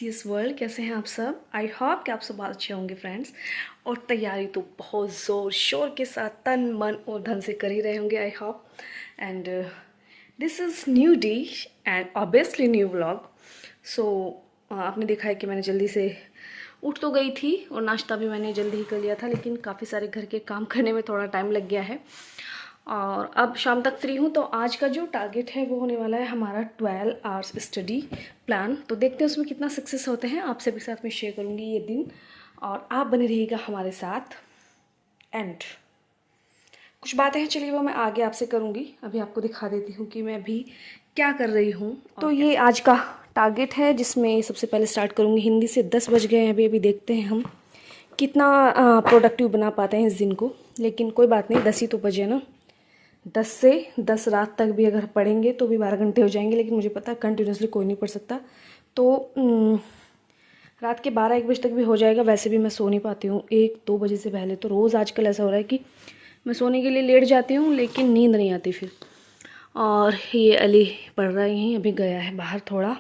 CS world. कैसे हैं आप सब? आई होप कि आप सब बहुत अच्छे होंगे फ्रेंड्स। और तैयारी तो बहुत ज़ोर शोर के साथ तन मन और धन से कर ही रहे होंगे, I hope. And this is new day and obviously new vlog. So आपने देखा है कि मैंने जल्दी से उठ तो गई थी और नाश्ता भी मैंने जल्दी ही कर लिया था, लेकिन काफ़ी सारे घर के काम करने में थोड़ा टाइम लग गया है और अब शाम तक फ्री हूँ। तो आज का जो टारगेट है वो होने वाला है हमारा 12 आवर्स स्टडी प्लान। तो देखते हैं उसमें कितना सक्सेस होते हैं। आपसे भी साथ में शेयर करूँगी ये दिन और आप बने रहिएगा हमारे साथ। एंड कुछ बातें हैं, चलिए वो मैं आगे आपसे करूँगी। अभी आपको दिखा देती हूँ कि मैं अभी क्या कर रही हूँ। तो ये आज का टारगेट है जिसमें सबसे पहले स्टार्ट करूँगी हिंदी से। 10 बज गए हैं अभी देखते हैं हम कितना प्रोडक्टिव बना पाते हैं इस दिन को। लेकिन कोई बात नहीं, 10 ही तो बजे ना। 10 से 10 रात तक भी अगर पढ़ेंगे तो भी 12 घंटे हो जाएंगे, लेकिन मुझे पता है कंटिन्यूसली कोई नहीं पढ़ सकता। तो रात के 12-1 बजे तक भी हो जाएगा। वैसे भी मैं सो नहीं पाती हूँ 1-2 बजे से पहले। तो रोज़ आजकल ऐसा हो रहा है कि मैं सोने के लिए लेट जाती हूँ लेकिन नींद नहीं आती फिर। और ये अली पढ़ रहा ही अभी गया है बाहर थोड़ा।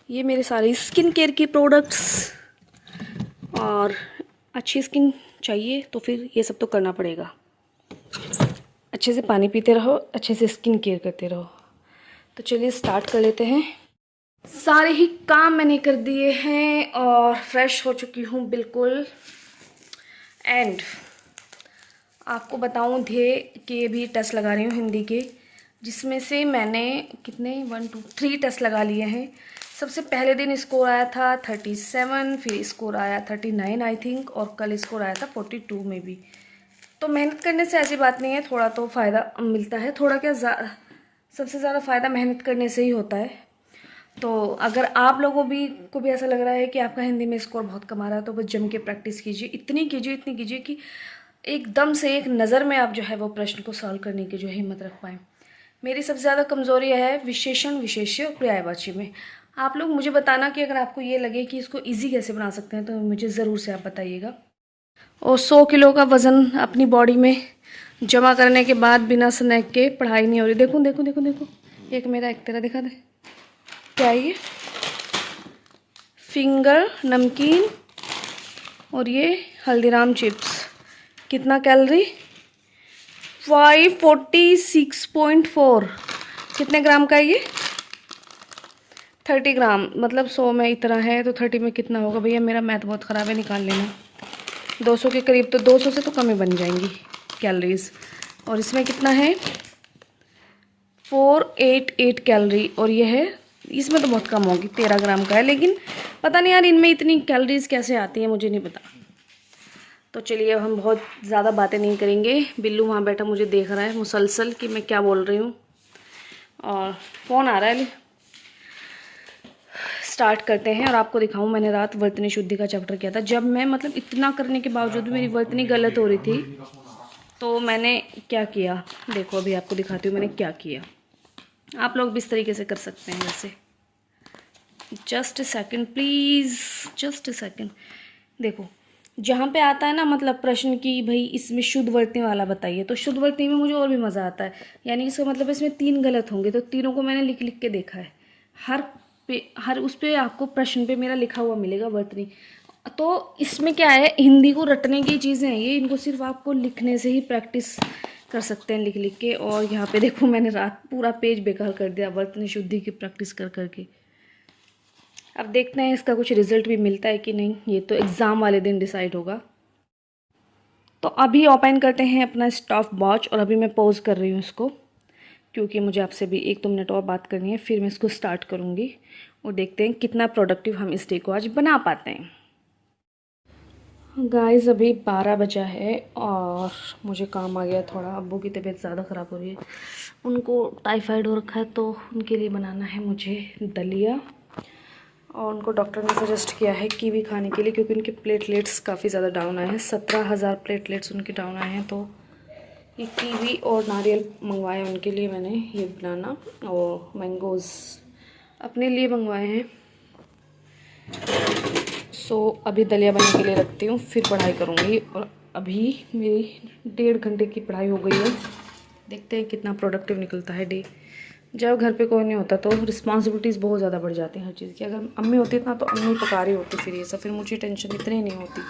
ये मेरे सारे स्किन केयर की प्रोडक्ट्स, और अच्छी स्किन चाहिए तो फिर ये सब तो करना पड़ेगा। अच्छे से पानी पीते रहो, अच्छे से स्किन केयर करते रहो। तो चलिए स्टार्ट कर लेते हैं। सारे ही काम मैंने कर दिए हैं और फ्रेश हो चुकी हूँ बिल्कुल। एंड आपको बताऊँ कि अभी टेस्ट लगा रही हूँ हिंदी के, जिसमें से मैंने कितने 1 2 3 टेस्ट लगा लिए हैं। सबसे पहले दिन स्कोर आया था 37, फिर स्कोर आया 39 आई थिंक, और कल स्कोर आया था 42 में भी। तो मेहनत करने से ऐसी बात नहीं है, थोड़ा तो फ़ायदा मिलता है। थोड़ा क्या सबसे ज़्यादा फ़ायदा मेहनत करने से ही होता है। तो अगर आप लोगों को भी ऐसा लग रहा है कि आपका हिंदी में स्कोर बहुत कम आ रहा है तो बस जम के प्रैक्टिस कीजिए। इतनी कीजिए कि एकदम से एक नज़र में आप जो है वो प्रश्न को सॉल्व करने की जो हिम्मत रख पाएँ। मेरी सबसे ज़्यादा कमज़ोरी है विशेषण, विशेष्य और पर्यायवाची में। आप लोग मुझे बताना कि अगर आपको ये लगे कि इसको ईजी कैसे बना सकते हैं तो मुझे ज़रूर से आप बताइएगा। और 100 किलो का वज़न अपनी बॉडी में जमा करने के बाद बिना स्नैक के पढ़ाई नहीं हो रही। देखो देखो देखो देखो, एक मेरा एक तेरा, दिखा दे क्या है ये। फिंगर नमकीन और ये हल्दीराम चिप्स। कितना कैलोरी? 546.4। कितने ग्राम का है ये? 30 ग्राम। मतलब 100 में इतना है तो 30 में कितना होगा भैया? मेरा मैथ बहुत ख़राब है, निकाल लेना। 200 के करीब, तो 200 से तो कम ही बन जाएंगी कैलोरीज। और इसमें कितना है? 488 कैलोरी। और ये है, इसमें तो बहुत कम होगी, 13 ग्राम का है। लेकिन पता नहीं यार इनमें इतनी कैलोरीज कैसे आती हैं, मुझे नहीं पता। तो चलिए हम बहुत ज़्यादा बातें नहीं करेंगे। बिल्लू वहाँ बैठा मुझे देख रहा है मुसलसल कि मैं क्या बोल रही हूँ, और फ़ोन आ रहा है। स्टार्ट करते हैं और आपको दिखाऊं। मैंने रात वर्तनी शुद्धि का चैप्टर किया था। जब मैं मतलब इतना करने के बावजूद मेरी वर्तनी गलत हो रही थी तो मैंने क्या किया, देखो अभी आपको दिखाती हूँ मैंने क्या किया। आप लोग भी इस तरीके से कर सकते हैं वैसे। Just a second please, just a second. देखो जहाँ पे आता है ना मतलब प्रश्न की भाई इसमें शुद्ध वर्तनी वाला बताइए, तो शुद्ध वर्तनी में मुझे और भी मज़ा आता है। यानी इसका मतलब इसमें 3 गलत होंगे तो तीनों को मैंने लिख लिख के देखा है। हर उस पे आपको प्रश्न पे मेरा लिखा हुआ मिलेगा वर्तनी। तो इसमें क्या है, हिंदी को रटने की चीज़ें हैं ये, इनको सिर्फ आपको लिखने से ही प्रैक्टिस कर सकते हैं लिख लिख के। और यहाँ पे देखो मैंने रात पूरा पेज बेकार कर दिया वर्तनी शुद्धि की प्रैक्टिस कर करके। अब देखते हैं इसका कुछ रिजल्ट भी मिलता है कि नहीं, ये तो एग्ज़ाम वाले दिन डिसाइड होगा। तो अभी ओपन करते हैं अपना स्टॉप वॉच, और अभी मैं पॉज कर रही हूँ इसको क्योंकि मुझे आपसे भी 1-2 मिनट और बात करनी है, फिर मैं इसको स्टार्ट करूँगी और देखते हैं कितना प्रोडक्टिव हम इस डे को आज बना पाते हैं। गाइस अभी 12 बजा है और मुझे काम आ गया थोड़ा। अब्बू की तबीयत ज़्यादा ख़राब हो रही है, उनको टाइफाइड हो रखा है, तो उनके लिए बनाना है मुझे दलिया। और उनको डॉक्टर ने सजेस्ट किया है कीवी खाने के लिए क्योंकि उनके प्लेटलेट्स काफ़ी ज़्यादा डाउन आए हैं। 17,000 प्लेटलेट्स उनके डाउन आए हैं। तो ये कीवी और नारियल मंगवाए उनके लिए मैंने, ये बनाना और मैंगोज़ अपने लिए मंगवाए हैं। सो अभी दलिया बनाने के लिए रखती हूँ, फिर पढ़ाई करूँगी। और अभी मेरी 1.5 घंटे की पढ़ाई हो गई है। देखते हैं कितना प्रोडक्टिव निकलता है डे। जब घर पे कोई नहीं होता तो रिस्पॉन्सिबिलिटीज़ बहुत ज़्यादा बढ़ जाती हैं हर चीज़ की। अगर अम्मी होती ना तो अम्मी पका रही होती, फिर ये सब फिर मुझे टेंशन इतनी नहीं होती।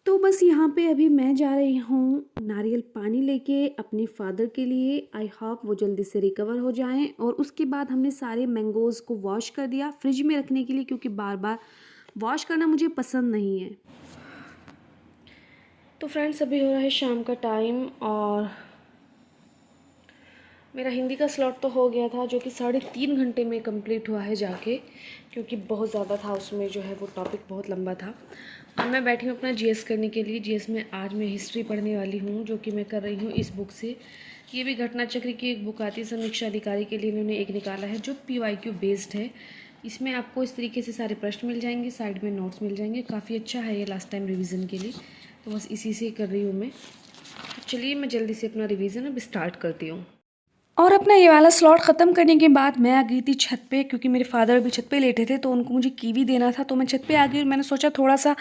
तो बस यहाँ पे अभी मैं जा रही हूँ नारियल पानी लेके अपने फादर के लिए। आई होप वो जल्दी से रिकवर हो जाएं। और उसके बाद हमने सारे मैंगोज़ को वॉश कर दिया फ्रिज में रखने के लिए, क्योंकि बार बार वॉश करना मुझे पसंद नहीं है। तो फ्रेंड्स अभी हो रहा है शाम का टाइम और मेरा हिंदी का स्लॉट तो हो गया था, जो कि 3.5 घंटे में कंप्लीट हुआ है जाके, क्योंकि बहुत ज़्यादा था उसमें, जो है वो टॉपिक बहुत लंबा था। और मैं बैठी हूँ अपना जीएस करने के लिए। जीएस में आज मैं हिस्ट्री पढ़ने वाली हूँ, जो कि मैं कर रही हूँ इस बुक से। ये भी घटना चक्र की एक बुक आती है, समीक्षा अधिकारी के लिए इन्होंने एक निकाला है जो PYQ बेस्ड है। इसमें आपको इस तरीके से सारे प्रश्न मिल जाएंगे, साइड में नोट्स मिल जाएंगे। काफ़ी अच्छा है ये लास्ट टाइम रिवीजन के लिए, तो बस इसी से कर रही हूँ मैं। तो चलिए मैं जल्दी से अपना रिवीजन अब स्टार्ट करती हूँ। और अपना ये वाला स्लॉट ख़त्म करने के बाद मैं आ गई थी छत पे, क्योंकि मेरे फादर भी छत पे लेटे थे तो उनको मुझे कीवी देना था। तो मैं छत पे आ गई और मैंने सोचा थोड़ा सा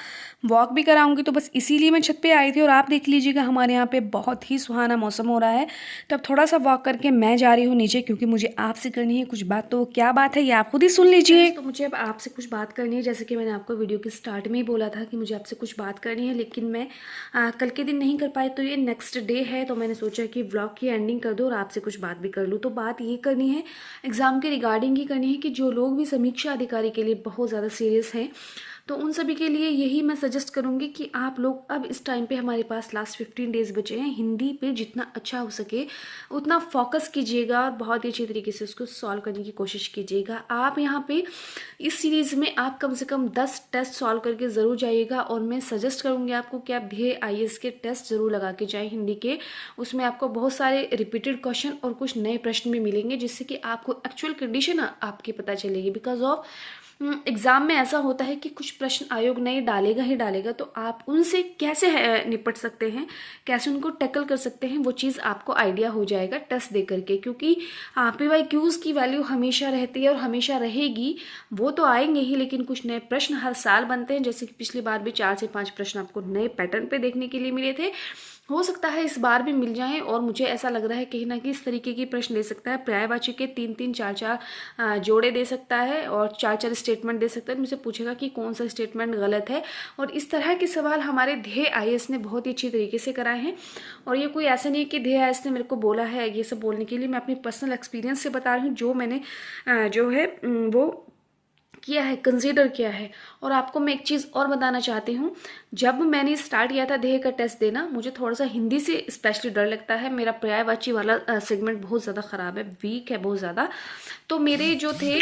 वॉक भी कराऊंगी, तो बस इसीलिए मैं छत पे आई थी। और आप देख लीजिएगा हमारे यहाँ पे बहुत ही सुहाना मौसम हो रहा है। तो अब थोड़ा सा वॉक करके मैं जा रही हूँ नीचे, क्योंकि मुझे आपसे करनी है कुछ बात। तो क्या बात है ये आप खुद ही सुन लीजिए। तो मुझे अब आपसे कुछ बात करनी है, जैसे कि मैंने आपको वीडियो के स्टार्ट में ही बोला था कि मुझे आपसे कुछ बात करनी है, लेकिन मैं कल के दिन नहीं कर पाई। तो ये नेक्स्ट डे है, तो मैंने सोचा कि व्लॉग की एंडिंग कर दो और आपसे कुछ बात भी कर लूँ। तो बात ये करनी है, एग्ज़ाम के रिगार्डिंग ही करनी है, कि जो लोग भी समीक्षा अधिकारी के लिए बहुत ज़्यादा सीरियस हैं, तो उन सभी के लिए यही मैं सजेस्ट करूँगी कि आप लोग अब इस टाइम पे, हमारे पास लास्ट 15 डेज़ बचे हैं, हिंदी पे जितना अच्छा हो सके उतना फोकस कीजिएगा और बहुत ही अच्छी तरीके से उसको सॉल्व करने की कोशिश कीजिएगा। आप यहाँ पे इस सीरीज़ में आप कम से कम 10 टेस्ट सॉल्व करके ज़रूर जाइएगा। और मैं सजेस्ट करूँगी आपको कि आप ध्येय IAS के टेस्ट ज़रूर लगा के जाएँ हिंदी के। उसमें आपको बहुत सारे रिपीटेड क्वेश्चन और कुछ नए प्रश्न भी मिलेंगे, जिससे कि आपको एक्चुअल कंडीशन आपकी पता चलेगी। बिकॉज ऑफ एग्ज़ाम में ऐसा होता है कि कुछ प्रश्न आयोग नहीं डालेगा ही डालेगा, तो आप उनसे कैसे निपट सकते हैं, कैसे उनको टैकल कर सकते हैं, वो चीज़ आपको आइडिया हो जाएगा टेस्ट दे करके। क्योंकि PYQs की वैल्यू हमेशा रहती है और हमेशा रहेगी। वो तो आएंगे ही, लेकिन कुछ नए प्रश्न हर साल बनते हैं। जैसे कि पिछली बार भी 4 से 5 प्रश्न आपको नए पैटर्न पे देखने के लिए मिले थे। हो सकता है इस बार भी मिल जाएं, और मुझे ऐसा लग रहा है कहीं ना कहीं इस तरीके की प्रश्न दे सकता है। पर्यायवाची के 3-3, 4-4 जोड़े दे सकता है और 4-4 स्टेटमेंट दे सकता है। मुझे पूछेगा कि कौन सा स्टेटमेंट गलत है। और इस तरह के सवाल हमारे ध्येय IAS ने बहुत ही अच्छी तरीके से कराए हैं। और ये कोई ऐसा नहीं है कि ध्येय IAS ने मेरे को बोला है ये सब बोलने के लिए। मैं अपनी पर्सनल एक्सपीरियंस से बता रही हूँ, जो मैंने जो है वो किया है, कंसीडर किया है। और आपको मैं एक चीज़ और बताना चाहती हूँ, जब मैंने स्टार्ट किया था ध्येय का टेस्ट देना, मुझे थोड़ा सा हिंदी से स्पेशली डर लगता है। मेरा पर्यायवाची वाला सेगमेंट बहुत ज़्यादा ख़राब है, वीक है बहुत ज़्यादा। तो मेरे जो थे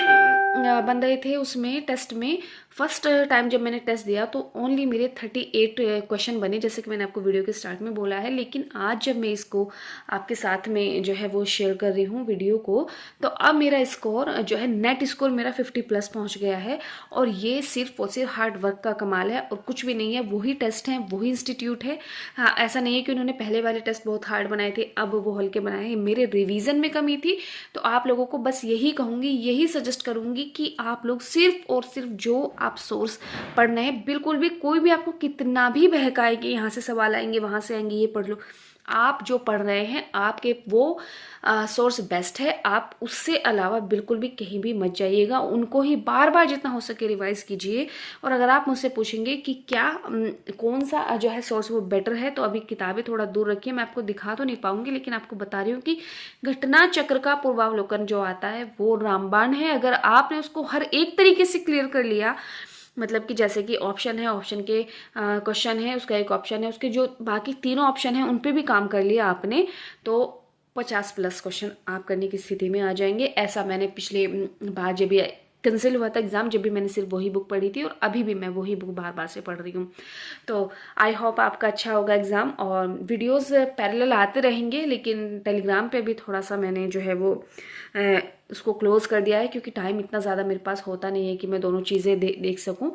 बन रहे थे उसमें टेस्ट में, फर्स्ट टाइम जब मैंने टेस्ट दिया तो ओनली मेरे 38 क्वेश्चन बने, जैसे कि मैंने आपको वीडियो के स्टार्ट में बोला है। लेकिन आज जब मैं इसको आपके साथ में जो है वो शेयर कर रही हूँ वीडियो को, तो अब मेरा स्कोर जो है, नेट स्कोर मेरा 50+ पहुँच गया है। और ये सिर्फ और सिर्फ हार्ड वर्क का कमाल है और कुछ भी नहीं है। वही टेस्ट हैं, वही इंस्टीट्यूट है। हाँ, ऐसा नहीं है कि उन्होंने पहले वाले टेस्ट बहुत हार्ड बनाए थे अब वो हल्के बनाए हैं। मेरे रिवीजन में कमी थी। तो आप लोगों को बस यही कहूँगी, यही सजेस्ट करूँगी कि आप लोग सिर्फ और सिर्फ जो आप सोर्स पढ़ रहे हैं, बिल्कुल भी कोई भी आपको कितना भी बहकाए कि यहाँ से सवाल आएंगे वहाँ से आएंगे ये पढ़ लो, आप जो पढ़ रहे हैं आपके वो सोर्स बेस्ट है। आप उससे अलावा बिल्कुल भी कहीं भी मत जाइएगा। उनको ही बार बार जितना हो सके रिवाइज कीजिए। और अगर आप मुझसे पूछेंगे कि क्या कौन सा जो है सोर्स वो बेटर है, तो अभी किताबें थोड़ा दूर रखिए। मैं आपको दिखा तो नहीं पाऊंगी, लेकिन आपको बता रही हूँ कि घटना चक्र का पूर्वावलोकन जो आता है वो रामबाण है। अगर आपने उसको हर एक तरीके से क्लियर कर लिया, मतलब कि जैसे कि ऑप्शन है, ऑप्शन के क्वेश्चन है, उसका एक ऑप्शन है, उसके जो बाकी तीनों ऑप्शन है उन पे भी काम कर लिया आपने, तो 50+ क्वेश्चन आप करने की स्थिति में आ जाएंगे। ऐसा मैंने पिछले बार जब भी कैंसिल हुआ था एग्ज़ाम, जब भी मैंने सिर्फ वही बुक पढ़ी थी, और अभी भी मैं वही बुक बार बार से पढ़ रही हूँ। तो आई होप आपका अच्छा होगा एग्ज़ाम। और वीडियोस पैरेलल आते रहेंगे, लेकिन टेलीग्राम पे भी थोड़ा सा मैंने जो है वो उसको क्लोज़ कर दिया है, क्योंकि टाइम इतना ज़्यादा मेरे पास होता नहीं है कि मैं दोनों चीज़ें देख सकूं,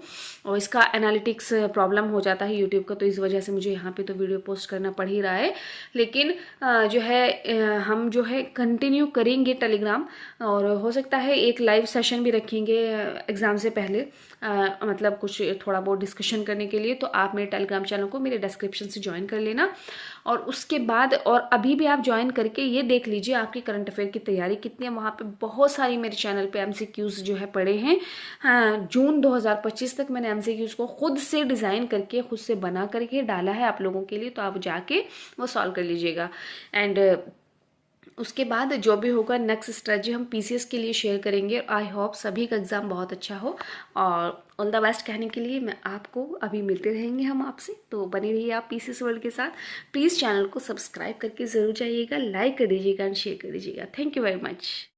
और इसका एनालिटिक्स प्रॉब्लम हो जाता है यूट्यूब का, तो इस वजह से मुझे यहाँ पे तो वीडियो पोस्ट करना पड़ ही रहा है। लेकिन जो है हम जो है कंटिन्यू करेंगे टेलीग्राम, और हो सकता है एक लाइव सेशन भी रखेंगे एग्ज़ाम से पहले, मतलब कुछ थोड़ा बहुत डिस्कशन करने के लिए। तो आप मेरे टेलीग्राम चैनल को मेरे डिस्क्रिप्शन से ज्वाइन कर लेना, और उसके बाद और अभी भी आप ज्वाइन करके ये देख लीजिए आपकी करंट अफेयर की तैयारी कितनी है। वहाँ पे बहुत सारी मेरे चैनल पे एमसीक्यूज़ जो है पड़े हैं। हाँ, जून 2025 तक मैंने एमसीक्यूज़ को खुद से डिज़ाइन करके, खुद से बना करके डाला है आप लोगों के लिए, तो आप जाके वो सॉल्व कर लीजिएगा। एंड उसके बाद जो भी होगा नेक्स्ट स्ट्रेटजी हम पीसीएस के लिए शेयर करेंगे। आई होप सभी का एग्ज़ाम बहुत अच्छा हो, और ऑल द बेस्ट कहने के लिए मैं आपको अभी मिलते रहेंगे हम आपसे, तो बने रहिए आप पीसीएस वर्ल्ड के साथ। प्लीज़ चैनल को सब्सक्राइब करके ज़रूर जाइएगा, लाइक कर दीजिएगा एंड शेयर कर दीजिएगा। Thank you very much.